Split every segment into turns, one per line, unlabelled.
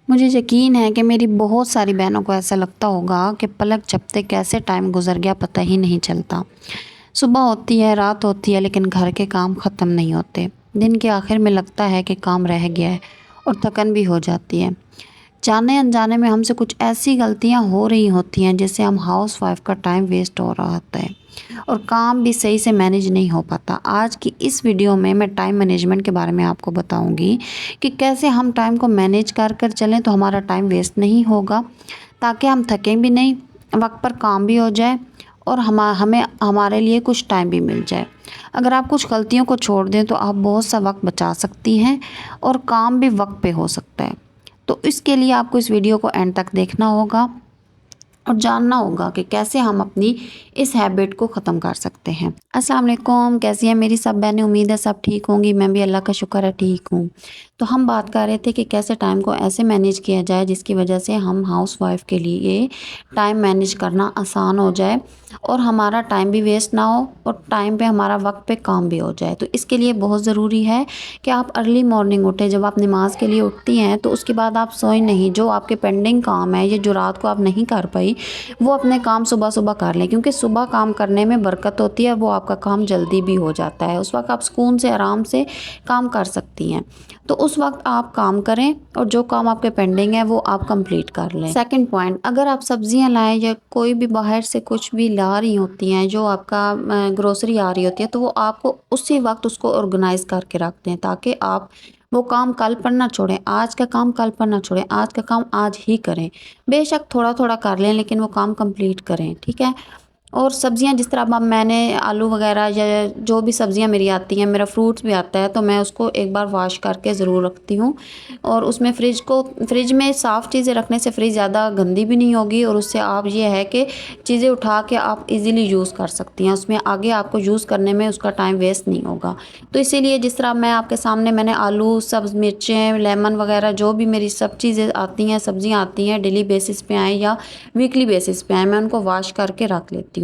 मुझे यकीन है कि मेरी बहुत सारी बहनों को ऐसा लगता होगा कि पलक झपकते कैसे टाइम गुजर गया पता ही नहीं चलता। सुबह होती है, रात होती है, लेकिन घर के काम ख़त्म नहीं होते। दिन के आखिर में लगता है कि काम रह गया है और थकन भी हो जाती है। जाने अनजाने में हमसे कुछ ऐसी गलतियां हो रही होती हैं जिससे हम हाउस वाइफ का टाइम वेस्ट हो रहा होता है और काम भी सही से मैनेज नहीं हो पाता। आज की इस वीडियो में मैं टाइम मैनेजमेंट के बारे में आपको बताऊंगी कि कैसे हम टाइम को मैनेज कर कर चलें तो हमारा टाइम वेस्ट नहीं होगा, ताकि हम थकें भी नहीं, वक्त पर काम भी हो जाए और हमें हमारे लिए कुछ टाइम भी मिल जाए। अगर आप कुछ गलतियों को छोड़ दें तो आप बहुत सा वक्त बचा सकती हैं और काम भी वक्त पे हो सकता है। तो इसके लिए आपको इस वीडियो को एंड तक देखना होगा और जानना होगा कि कैसे हम अपनी इस हैबिट को ख़त्म कर सकते हैं। अस्सलाम वालेकुम, कैसी हैं मेरी सब बहनें? उम्मीद है सब ठीक होंगी। मैं भी अल्लाह का शुक्र है ठीक हूँ। तो हम बात कर रहे थे कि कैसे टाइम को ऐसे मैनेज किया जाए जिसकी वजह से हम हाउस वाइफ के लिए टाइम मैनेज करना आसान हो जाए और हमारा टाइम भी वेस्ट ना हो और टाइम पे हमारा वक्त पे काम भी हो जाए। तो इसके लिए बहुत ज़रूरी है कि आप अर्ली मॉर्निंग उठें। जब आप नमाज के लिए उठती हैं तो उसके बाद आप सोएं नहीं। जो आपके पेंडिंग काम है या जो रात को आप नहीं कर पाई, वो अपने काम सुबह सुबह कर लें, क्योंकि सुबह काम करने में बरकत होती है। वो आपका काम जल्दी भी हो जाता है, उस वक्त आप सुकून से आराम से काम कर सकती हैं। तो उस वक्त आप काम करें और जो काम आपके पेंडिंग है वो आप कंप्लीट कर लें। सेकंड पॉइंट, अगर आप सब्जियां लाएं या कोई भी बाहर से कुछ भी ला रही होती हैं, जो आपका ग्रोसरी आ रही होती है, तो वो आपको उसी वक्त उसको ऑर्गेनाइज करके रख दें, ताकि आप वो काम कल पर ना छोड़ें। आज का काम कल पर ना छोड़ें, आज का काम आज ही करें। बेशक थोड़ा थोड़ा कर लें, लेकिन वो काम कंप्लीट करें, ठीक है। और सब्जियां जिस तरह अब मैंने आलू वगैरह या जो भी सब्जियां मेरी आती हैं, मेरा फ्रूट्स भी आता है, तो मैं उसको एक बार वॉश करके ज़रूर रखती हूँ। और उसमें फ्रिज में साफ़ चीज़ें रखने से फ्रिज ज़्यादा गंदी भी नहीं होगी और उससे आप ये है कि चीज़ें उठा के आप इजीली यूज़ कर सकती हैं। उसमें आगे आपको यूज़ करने में उसका टाइम वेस्ट नहीं होगा। तो इसीलिए जिस तरह मैं आपके सामने मैंने आलू, सब मिर्चें, लेमन वगैरह जो भी मेरी सब चीज़ें आती हैं, सब्जियाँ आती हैं, डेली बेसिस पे आएँ या वीकली बेसिस पे आएँ, मैं उनको वॉश करके रख लेती हूँ।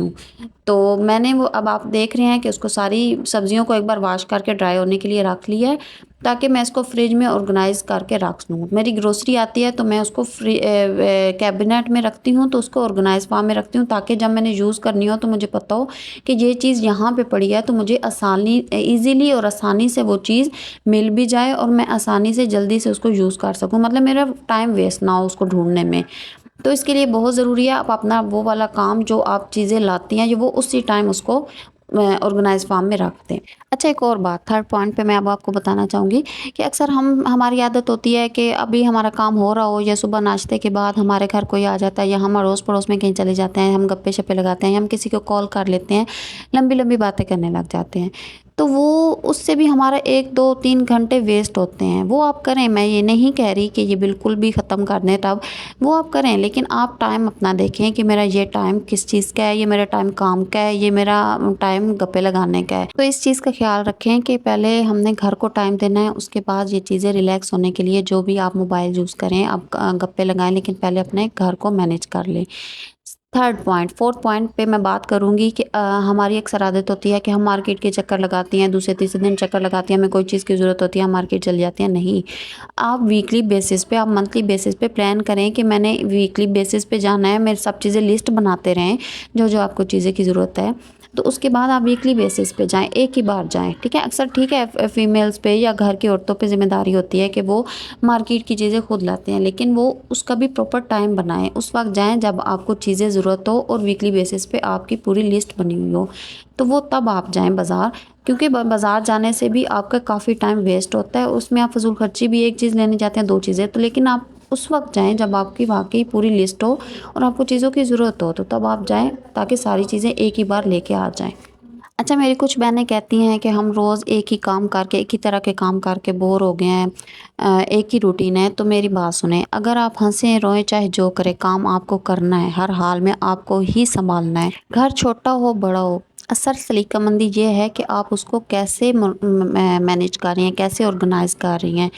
तो मैंने वो, अब आप देख रहे हैं कि उसको सारी सब्जियों को एक बार वॉश करके ड्राई होने के लिए रख लिया है, ताकि मैं इसको फ्रिज में ऑर्गेनाइज करके रख लूँ। मेरी ग्रोसरी आती है तो मैं उसको कैबिनेट में रखती हूँ, तो उसको ऑर्गेनाइज फॉर्म में रखती हूँ, ताकि जब मैंने यूज़ करनी हो तो मुझे पता हो कि ये चीज़ यहाँ पे पड़ी है, तो मुझे आसानी ईजीली और आसानी से वो चीज़ मिल भी जाए और मैं आसानी से जल्दी से उसको यूज़ कर सकूँ। मतलब मेरा टाइम वेस्ट ना हो उसको ढूंढने में। तो इसके लिए बहुत ज़रूरी है आप अपना वो वाला काम जो आप चीज़ें लाती हैं, ये वो उसी टाइम उसको ऑर्गेनाइज फॉर्म में रख दें। अच्छा, एक और बात, थर्ड पॉइंट पे मैं अब आपको बताना चाहूँगी कि अक्सर हमारी आदत होती है कि अभी हमारा काम हो रहा हो या सुबह नाश्ते के बाद हमारे घर कोई आ जाता है या हम अड़ोस पड़ोस में कहीं चले जाते हैं, हम गप्पे शप्पे लगाते हैं या हम किसी को कॉल कर लेते हैं, लंबी लंबी बातें करने लग जाते हैं। तो वो उससे भी हमारा 1 2 3 घंटे वेस्ट होते हैं। वो आप करें, मैं ये नहीं कह रही कि ये बिल्कुल भी ख़त्म कर दें, तब वो आप करें, लेकिन आप टाइम अपना देखें कि मेरा ये टाइम किस चीज़ का है, ये मेरा टाइम काम का है, ये मेरा टाइम गप्पे लगाने का है। तो इस चीज़ का ख्याल रखें कि पहले हमने घर को टाइम देना है, उसके बाद ये चीज़ें रिलैक्स होने के लिए जो भी आप मोबाइल यूज़ करें, आप गप्पे लगाएं, लेकिन पहले अपने घर को मैनेज कर लें। थर्ड पॉइंट, फोर्थ पॉइंट पे मैं बात करूँगी कि हमारी अक्सर आदत होती है कि हम मार्केट के चक्कर लगाती हैं, दूसरे तीसरे दिन चक्कर लगाती हैं, हमें कोई चीज़ की ज़रूरत होती है, हम मार्केट चली जाती हैं। नहीं, आप वीकली बेसिस पे, आप मंथली बेसिस पे प्लान करें कि मैंने वीकली बेसिस पे जाना है, मेरे सब चीज़ें लिस्ट बनाते रहें जो जो आपको चीज़ें की ज़रूरत है। तो उसके बाद आप वीकली बेसिस पे जाएं, एक ही बार जाएं, ठीक है। अक्सर ठीक है फीमेल्स पे या घर की औरतों पे जिम्मेदारी होती है कि वो मार्केट की चीज़ें खुद लाते हैं, लेकिन वो उसका भी प्रॉपर टाइम बनाएं। उस वक्त जाएं जब आपको चीज़ें ज़रूरत हो और वीकली बेसिस पे आपकी पूरी लिस्ट बनी हुई हो, तो वो तब आप जाएं बाज़ार, क्योंकि बाज़ार जाने से भी आपका काफ़ी टाइम वेस्ट होता है। उसमें आप फजूल खर्ची भी एक चीज़ लेने जाते हैं, दो चीज़ें, तो लेकिन आप उस वक्त जाएं जब आपकी वाकई पूरी लिस्ट हो और आपको चीज़ों की ज़रूरत हो, तो तब आप जाएं, ताकि सारी चीज़ें एक ही बार लेके आ जाएं। अच्छा, मेरी कुछ बहनें कहती हैं कि हम रोज़ एक ही काम करके, एक ही तरह के काम करके बोर हो गए हैं, एक ही रूटीन है। तो मेरी बात सुने, अगर आप हंसें रोएं चाहे जो करें, काम आपको करना है, हर हाल में आपको ही संभालना है। घर छोटा हो बड़ा हो, असल सलीकामंदी ये है कि आप उसको कैसे मैनेज कर रही हैं, कैसे ऑर्गेनाइज़ कर रही हैं।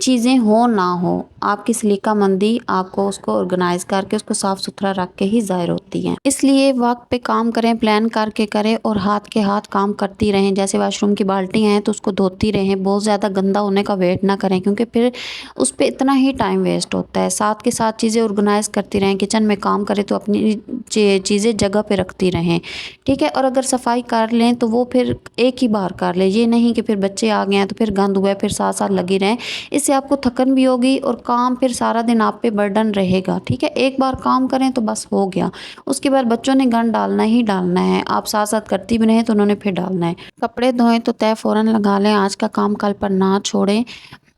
चीज़ें हो ना हो, आपकी सलीकामंदी आपको उसको ऑर्गेनाइज़ करके उसको साफ़ सुथरा रख के ही ज़ाहिर होती है। इसलिए वक्त पे काम करें, प्लान करके करें और हाथ के हाथ काम करती रहें। जैसे वॉशरूम की बाल्टी हैं तो उसको धोती रहें, बहुत ज़्यादा गंदा होने का वेट ना करें, क्योंकि फिर उस पे इतना ही टाइम वेस्ट होता है। साथ के साथ चीज़ें ऑर्गेनाइज़ करती रहें। किचन में काम करें तो अपनी चीज़ें जगह पे रखती रहें, ठीक है। और अगर सफाई कर लें तो वो फिर एक ही बार कर लें, ये नहीं कि फिर बच्चे आ गए हैं तो फिर गंद हुआ है फिर साथ साथ लगी रहें। इससे आपको थकन भी होगी और काम फिर सारा दिन आप पे बर्डन रहेगा, ठीक है। एक बार काम करें तो बस हो गया, उसके बाद बच्चों ने गंद डालना ही डालना है, आप साथ साथ करती भी रहें तो उन्होंने फिर डालना है। कपड़े धोएं तो तय फ़ौरन लगा लें, आज का काम कल पर ना छोड़ें।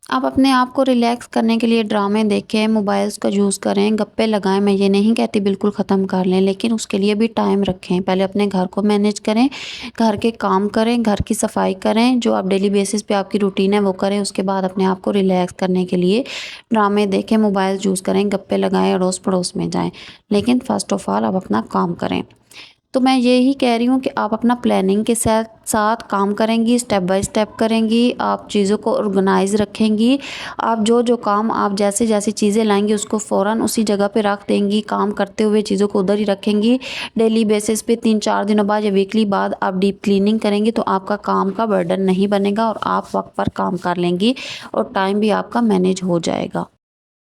आप अपने आप को रिलैक्स करने के लिए ड्रामे देखें, मोबाइल्स का यूज़ करें, गप्पे लगाएं। मैं ये नहीं कहती बिल्कुल ख़त्म कर लें, लेकिन उसके लिए भी टाइम रखें। पहले अपने घर को मैनेज करें, घर के काम करें, घर की सफाई करें, जो आप डेली बेसिस पे आपकी रूटीन है वो करें। उसके बाद अपने आप को रिलैक्स करने के लिए ड्रामे देखें, मोबाइल यूज़ करें, गप्पे लगाएं, अड़ोस पड़ोस में जाएं। लेकिन फ़र्स्ट ऑफ़ ऑल आप अपना काम करें। तो मैं यही कह रही हूँ कि आप अपना प्लानिंग के साथ साथ काम करेंगी, स्टेप बाय स्टेप करेंगी, आप चीज़ों को ऑर्गेनाइज़ रखेंगी। आप जो जो काम आप जैसे जैसी चीज़ें लाएंगी उसको फ़ौरन उसी जगह पे रख देंगी, काम करते हुए चीज़ों को उधर ही रखेंगी। डेली बेसिस पे 3-4 दिनों बाद या वीकली बाद आप डीप क्लीनिंग करेंगी तो आपका काम का बर्डन नहीं बनेगा और आप वक्त पर काम कर लेंगी और टाइम भी आपका मैनेज हो जाएगा।